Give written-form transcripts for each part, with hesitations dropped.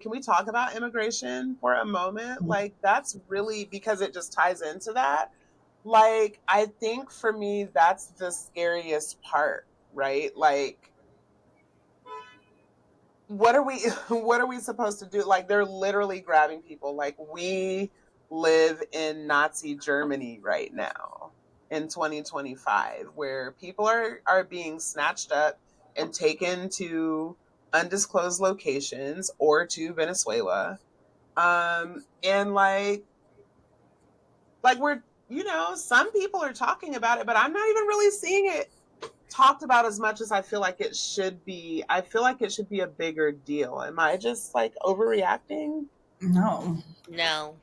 can we talk about immigration for a moment? Like, that's really because it just ties into that. Like, I think for me, that's the scariest part, right? Like, what are we what are we supposed to do? Like, they're literally grabbing people. Like, we live in Nazi Germany right now in 2025, where people are being snatched up and taken to undisclosed locations or to Venezuela. And like we're, some people are talking about it, but I'm not even really seeing it talked about as much as I feel like it should be. I feel like it should be a bigger deal. Am I just like overreacting? No. No.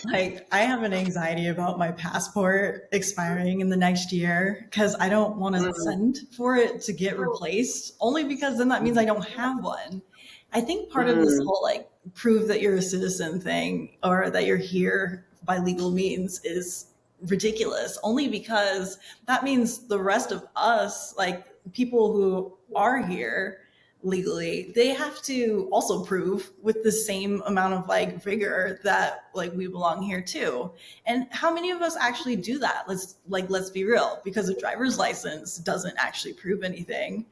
Like, I have an anxiety about my passport expiring in the next year because I don't want to Mm, send for it to get replaced, only because then that means I don't have one. I think part of this mm, whole like prove that you're a citizen thing or that you're here by legal means is ridiculous, only because that means the rest of us, like people who are here legally, they have to also prove with the same amount of like vigor that like we belong here too. And how many of us actually do that? Let's be real, because a driver's license doesn't actually prove anything.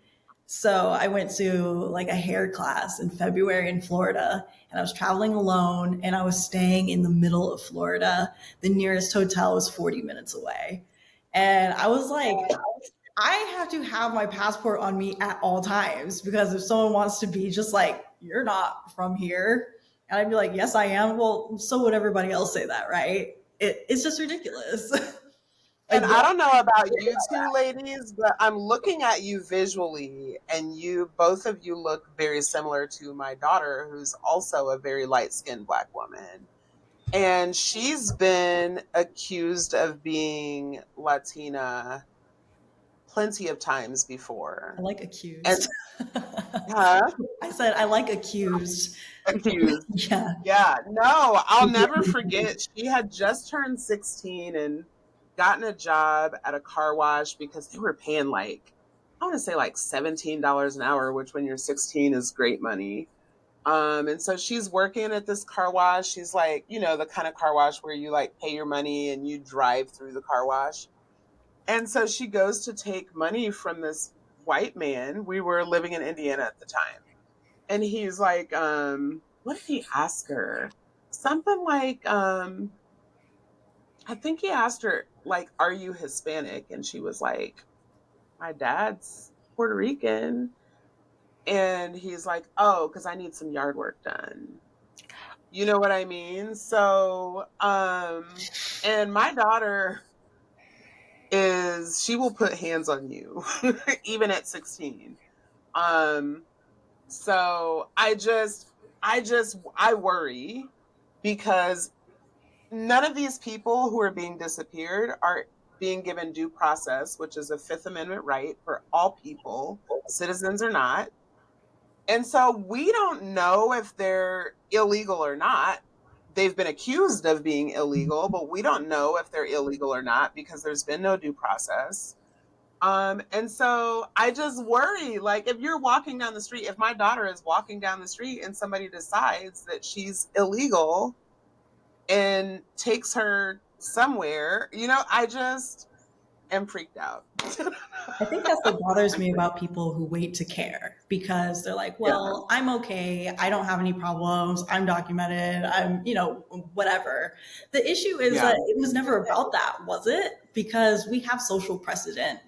So I went to like a hair class in February in Florida, and I was traveling alone, and I was staying in the middle of Florida. The nearest hotel was 40 minutes away. And I was like, I have to have my passport on me at all times, because if someone wants to be just like, you're not from here, and I'd be like, yes, I am. Well, so would everybody else say that, right? It's just ridiculous. And Like, I don't know about you two ladies, but I'm looking at you visually, and both of you look very similar to my daughter, who's also a very light skinned Black woman. And she's been accused of being Latina plenty of times I before. like And, accused. huh? I said I like accused. Accused. Yeah. Yeah, no, I'll never forget. She had just turned 16 and gotten a job at a car wash because they were paying like, I want to say like $17 an hour, which when you're 16 is great money. And so she's working at this car wash. She's like, the kind of car wash where you like pay your money and you drive through the car wash. And so she goes to take money from this white man. We were living in Indiana at the time. And he's like, what did he ask her? Something like, I think he asked her, like, are you Hispanic? And she was like, my dad's Puerto Rican. And he's like, oh, because I need some yard work done. You know what I mean? So, and my daughter she will put hands on you, even at 16. Um, so I worry because none of these people who are being disappeared are being given due process, which is a Fifth Amendment right for all people, citizens or not. And so we don't know if they're illegal or not. They've been accused of being illegal, but we don't know if they're illegal or not because there's been no due process. And so I just worry, like if you're walking down the street, if my daughter is walking down the street and somebody decides that she's illegal and takes her somewhere, I just am freaked out. I think that's what bothers me about people who wait to care, because they're like, Yeah. well, I'm okay. I don't have any problems. I'm documented. Whatever. The issue is Yeah. that it was never about that, was it? Because we have social precedent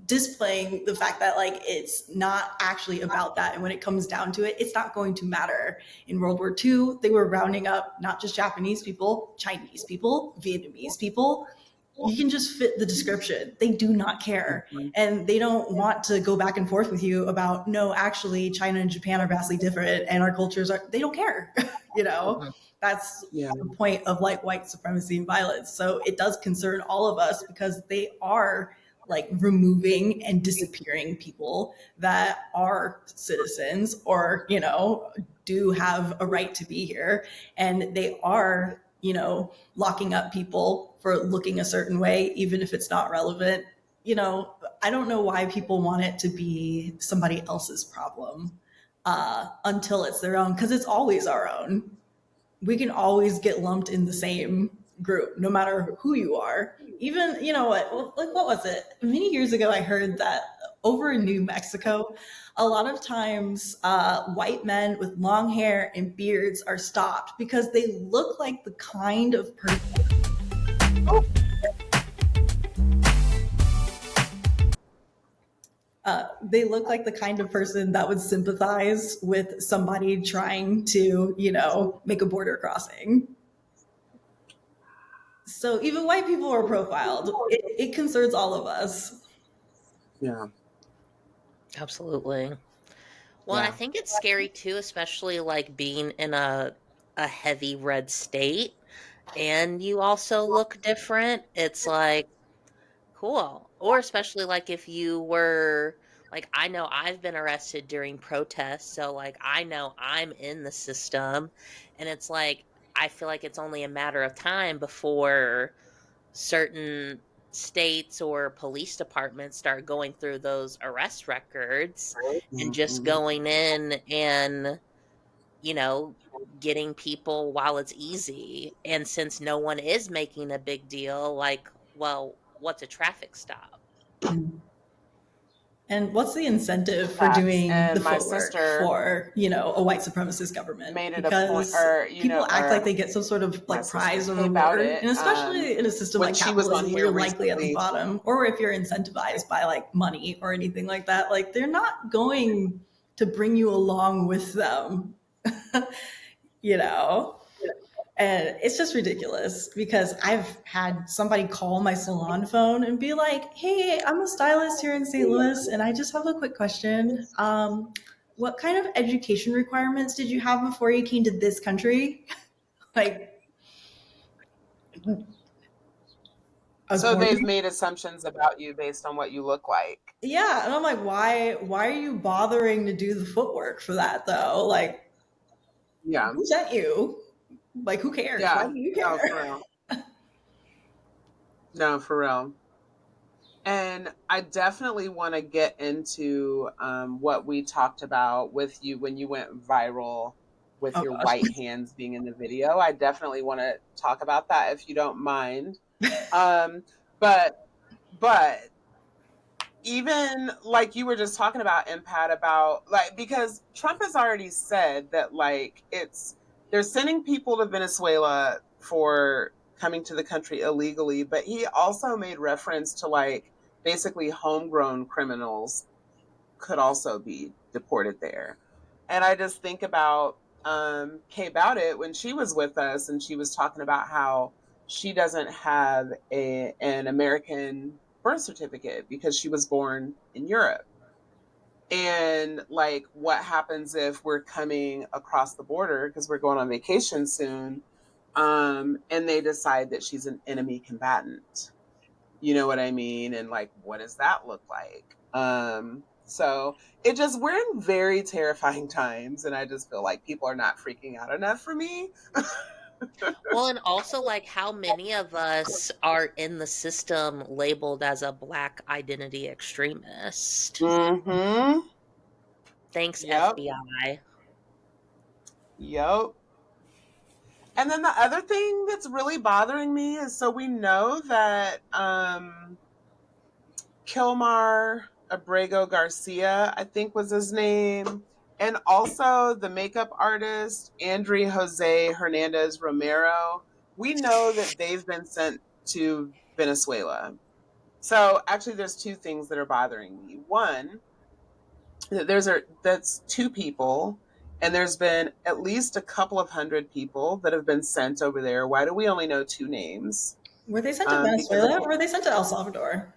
displaying the fact that like it's not actually about that, and when it comes down to it, it's not going to matter. In World War II, they were rounding up not just Japanese people, Chinese people, Vietnamese people. You can just fit the description. They do not care, Mhm. and they don't want to go back and forth with you about, no, actually China and Japan are vastly different and our cultures are, they don't care. you know Mhm. that's Yeah. the point of like white supremacy and violence. So it does concern all of us, because they are like removing and disappearing people that are citizens, or do have a right to be here, and they are locking up people for looking a certain way, even if it's not relevant. I don't know why people want it to be somebody else's problem. until it's their own, because it's always our own. We can always get lumped in the same group, no matter who you are. Even, you know what, like, what was it? Many years ago, I heard that over in New Mexico, a lot of times white men with long hair and beards are stopped because they look like the kind of person. They look like the kind of person that would sympathize with somebody trying to, you know, make a border crossing. So even white people are profiled. It concerns all of us. Yeah. Absolutely. Well, and I Yeah. think it's scary too, especially like being in a heavy red state and you also look different. It's like cool. Or especially like if you were like I know I've been arrested during protests, so like I know I'm in the system and it's like I feel like it's only a matter of time before certain states or police departments start going through those arrest records and just Mhm. going in and, you know, getting people while it's easy. And since no one is making a big deal, like, well, what's a traffic stop? And what's the incentive for Facts. doing the And my footwork sister for, you know, a white supremacist government? made it a point, Because or you know, people act like or they get some sort of my like sister prize or Kay about reward. it, And especially in a system when like she was on capitalism where here you're likely at the recently. bottom, or if you're incentivized by like money or anything like that, like they're not going to bring you along with them, you know? And it's just ridiculous because I've had somebody call my salon phone and be like, "Hey, I'm a stylist here in St. Louis, and I just have a quick question. What kind of education requirements did you have before you came to this country?" Like, I was So born they've here. made assumptions about you based on what you look like. Yeah, and I'm like, why are you bothering to do the footwork for that though? Like, Yeah. who sent you? Like, who cares? Why Yeah. do you No, care? for real. No, for real. And I definitely want to get into what we talked about with you when you went viral with Oh your gosh. white hands being in the video. I definitely want to talk about that if you don't mind. Um, but but even like you were just talking about M-Pad, about like, because Trump has already said that like they're sending people to Venezuela for coming to the country illegally, but he also made reference to like basically homegrown criminals could also be deported there. And I just think about Kay About It when she was with us and she was talking about how she doesn't have an American birth certificate because she was born in Europe. And like, what happens if we're coming across the border because we're going on vacation soon, and they decide that she's an enemy combatant? You know what I mean? And like, what does that look like? So it just, we're in very terrifying times, and I just feel like people are not freaking out enough for me. Well, and also like how many of us are in the system labeled as a black identity extremist? Mm-hmm. Thanks, Yep. FBI. Yep. And then the other thing that's really bothering me is, so we know that Kilmar Abrego Garcia, I think was his name, and also the makeup artist Andre Jose Hernandez Romero, we know that they've been sent to Venezuela. So actually there's two things that are bothering me. One, that's two people, and there's been at least a couple of hundred people that have been sent over there. Why do we only know two names? Were they sent to Because Venezuela or were they sent to El Salvador?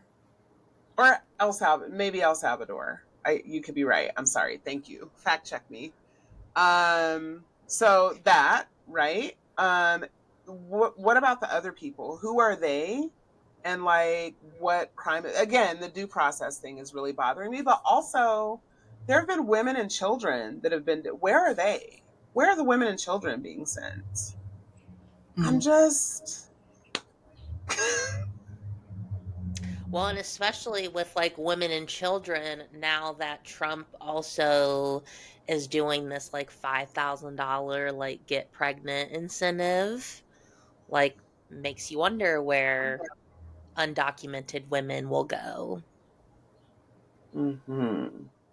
or El Salvador, maybe El Salvador. You could be right. I'm sorry. Thank you. Fact check me. So that, right? What about the other people? Who are they? And like, what crime? Again, the due process thing is really bothering me. But also, there have been women and children that have been. Where are they? Where are the women and children being sent? I'm Mm. just. Well, and especially with like women and children, now that Trump also is doing this like $5,000 like get pregnant incentive, like makes you wonder where undocumented women will go. Hmm.